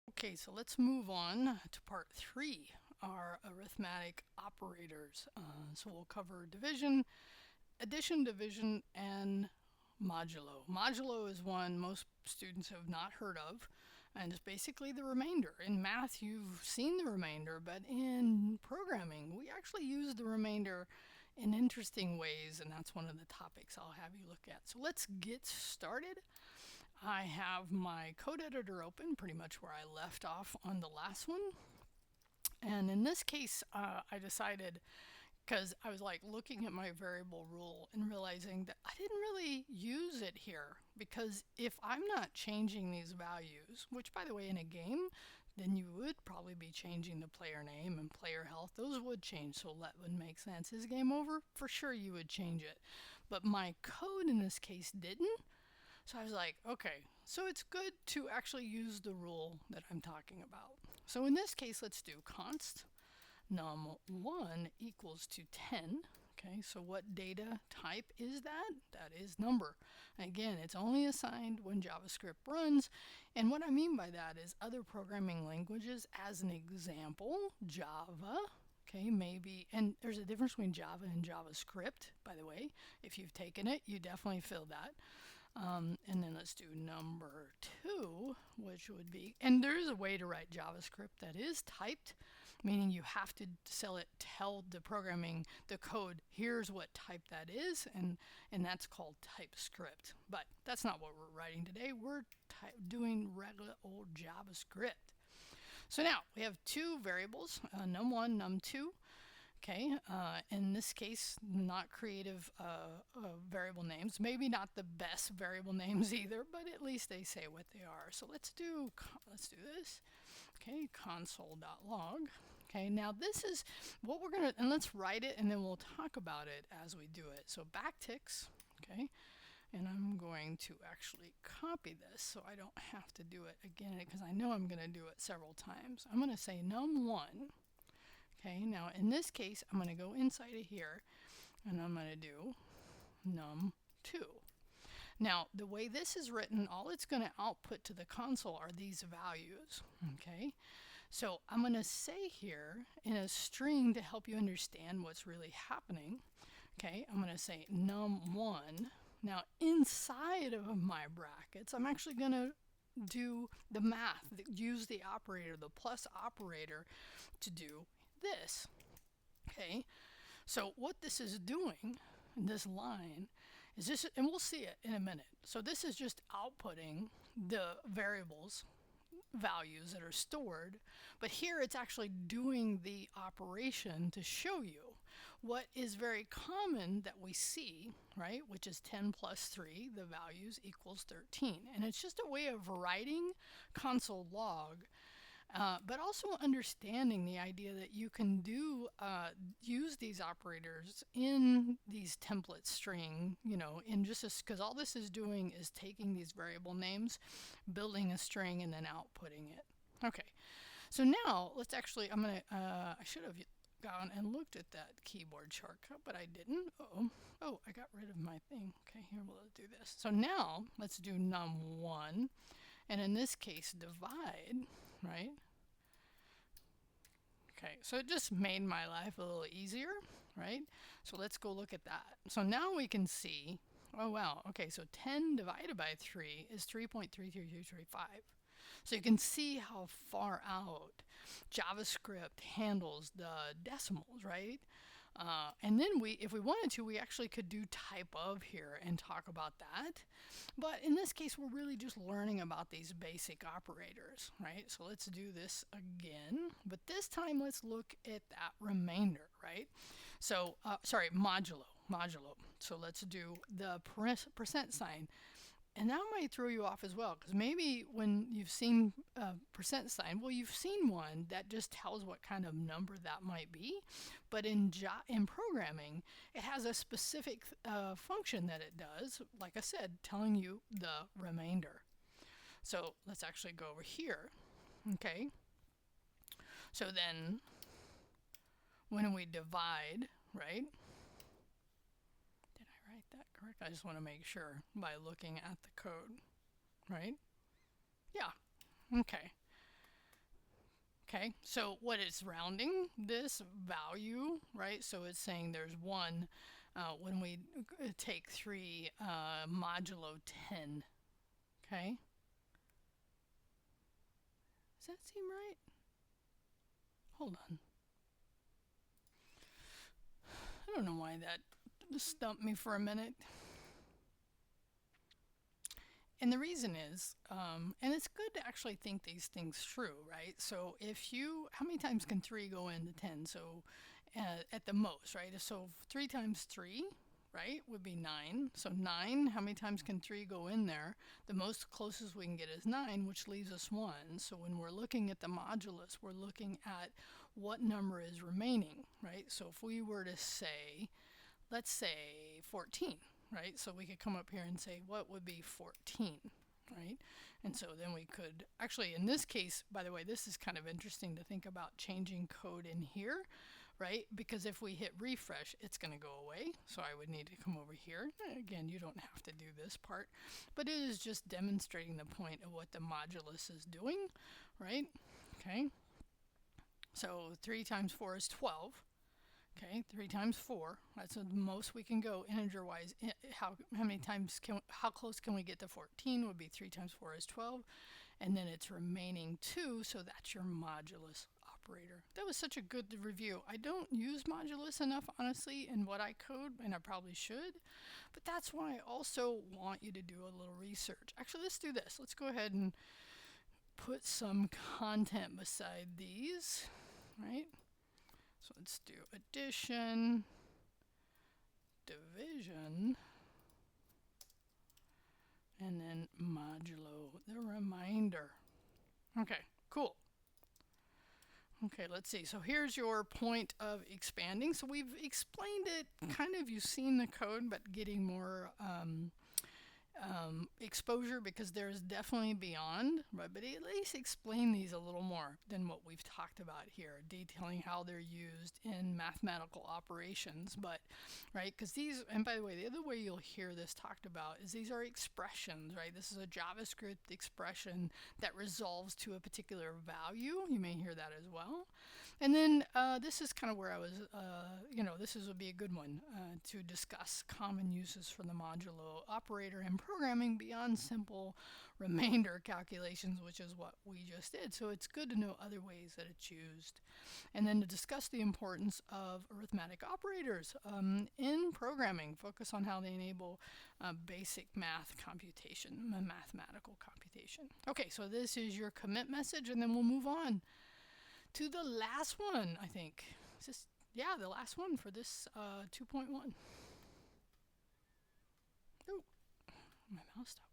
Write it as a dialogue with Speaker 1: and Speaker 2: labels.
Speaker 1: Okay, so let's move on to part 3, our arithmetic operators. So we'll cover division, addition, division, and modulo. Modulo is one most students have not heard of, and it's basically the remainder. In math, you've seen the remainder, but in programming, we actually use the remainder in interesting ways, and that's one of the topics I'll have you look at. So let's get started. I have my code editor open pretty much where I left off on the last one. And in this case, I decided, because I was like looking at my variable rule and realizing that I didn't really use it here, because if I'm not changing these values, which by the way in a game, then you would probably be changing the player name and player health. Those would change, so that would make sense. Is game over? For sure you would change it. But my code in this case didn't. So I was like, okay, so it's good to actually use the rule that I'm talking about. So in this case, let's do const num1 equals to 10. Okay, so what data type is that? That is number. Again, it's only assigned when JavaScript runs. And what I mean by that is other programming languages, as an example, Java, okay, maybe, and there's a difference between Java and JavaScript, by the way. If you've taken it, you definitely feel that. And then let's do number 2, which would be, and there is a way to write JavaScript that is typed, meaning you have to tell the programming, the code, here's what type that is, and that's called TypeScript. But that's not what we're writing today. We're doing regular old JavaScript. So now we have two variables, num1, num2. Okay, in this case, not creative variable names. Maybe not the best variable names either, but at least they say what they are. So let's do this. Okay, console.log. Okay, now this is what we're gonna, and let's write it, and then we'll talk about it as we do it. So backticks. Okay. And I'm going to actually copy this so I don't have to do it again, because I know I'm going to do it several times. I'm going to say num1. Okay, now in this case, I'm going to go inside of here, and I'm going to do num2. Now, the way this is written, all it's going to output to the console are these values. Okay, so I'm going to say here in a string to help you understand what's really happening. Okay, I'm going to say num1. Now, inside of my brackets, I'm actually going to do the math, use the operator, the plus operator, to do this. Okay, so what this is doing in this line is this, and we'll see it in a minute. So this is just outputting the variables values that are stored, but here it's actually doing the operation to show you what is very common that we see, right, which is 10 plus 3, the values equals 13. And it's just a way of writing console log, but also understanding the idea that you can use these operators in these template string, in just because all this is doing is taking these variable names, building a string, and then outputting it. Okay, so now let's actually, I should have gone and looked at that keyboard shortcut, but I didn't. Oh, I got rid of my thing. Okay, here we'll do this. So now let's do num1, and in this case divide, right? Okay, so it just made my life a little easier, right? So let's go look at that. So now we can see, oh wow, okay, so 10 divided by 3 is 3.33235. So you can see how far out JavaScript handles the decimals, right? And then if we wanted to, we actually could do type of here and talk about that. But in this case, we're really just learning about these basic operators, right? So let's do this again. But this time, let's look at that remainder, right? So, sorry, modulo. So let's do the percent sign. And that might throw you off as well, because maybe when you've seen a percent sign, well, you've seen one that just tells what kind of number that might be. But in programming, it has a specific function that it does, like I said, telling you the remainder. So let's actually go over here. Okay. So then when we divide, right? Write that correct? I just want to make sure by looking at the code, right? Yeah, okay. Okay, so what it's rounding this value, right? So it's saying there's 1 when we take 3 modulo 10. Okay, does that seem right? Hold on. I don't know why that stumped me for a minute. And the reason is, and it's good to actually think these things through, right? So if you, how many times can 3 go into 10? So at the most, right? So 3 times 3, right, would be 9. So 9, how many times can 3 go in there? The most closest we can get is 9, which leaves us 1. So when we're looking at the modulus, we're looking at what number is remaining, right? So if we were to say, let's say 14, right? So we could come up here and say, what would be 14, right? And so then we could, actually in this case, by the way, this is kind of interesting to think about changing code in here, right? Because if we hit refresh, it's going to go away. So I would need to come over here. Again, you don't have to do this part, but it is just demonstrating the point of what the modulus is doing, right? Okay. So 3 times 4 is 12. Okay, 3 times 4, that's the most we can go integer-wise. How many times how close can we get to 14 would be 3 times 4 is 12. And then it's remaining 2, so that's your modulus operator. That was such a good review. I don't use modulus enough, honestly, in what I code, and I probably should. But that's why I also want you to do a little research. Actually, let's do this. Let's go ahead and put some content beside these, right? So let's do addition, division, and then modulo, the remainder. Okay, cool. Okay, let's see. So here's your point of expanding. So we've explained it, kind of, you've seen the code, but getting more exposure, because there's definitely beyond, right? But at least explain these a little more than what we've talked about here, detailing how they're used in mathematical operations. But right, because these, and by the way, the other way you'll hear this talked about is these are expressions, right? This is a JavaScript expression that resolves to a particular value. You may hear that as well. And then this is kind of where I was, this would be a good one to discuss common uses for the modulo operator in programming beyond simple remainder calculations, which is what we just did. So it's good to know other ways that it's used. And then to discuss the importance of arithmetic operators in programming, focus on how they enable basic math computation, mathematical computation. Okay, so this is your commit message, and then we'll move on to the last one, I think. Yeah, the last one for this 2.1. Oh, my mouse stopped.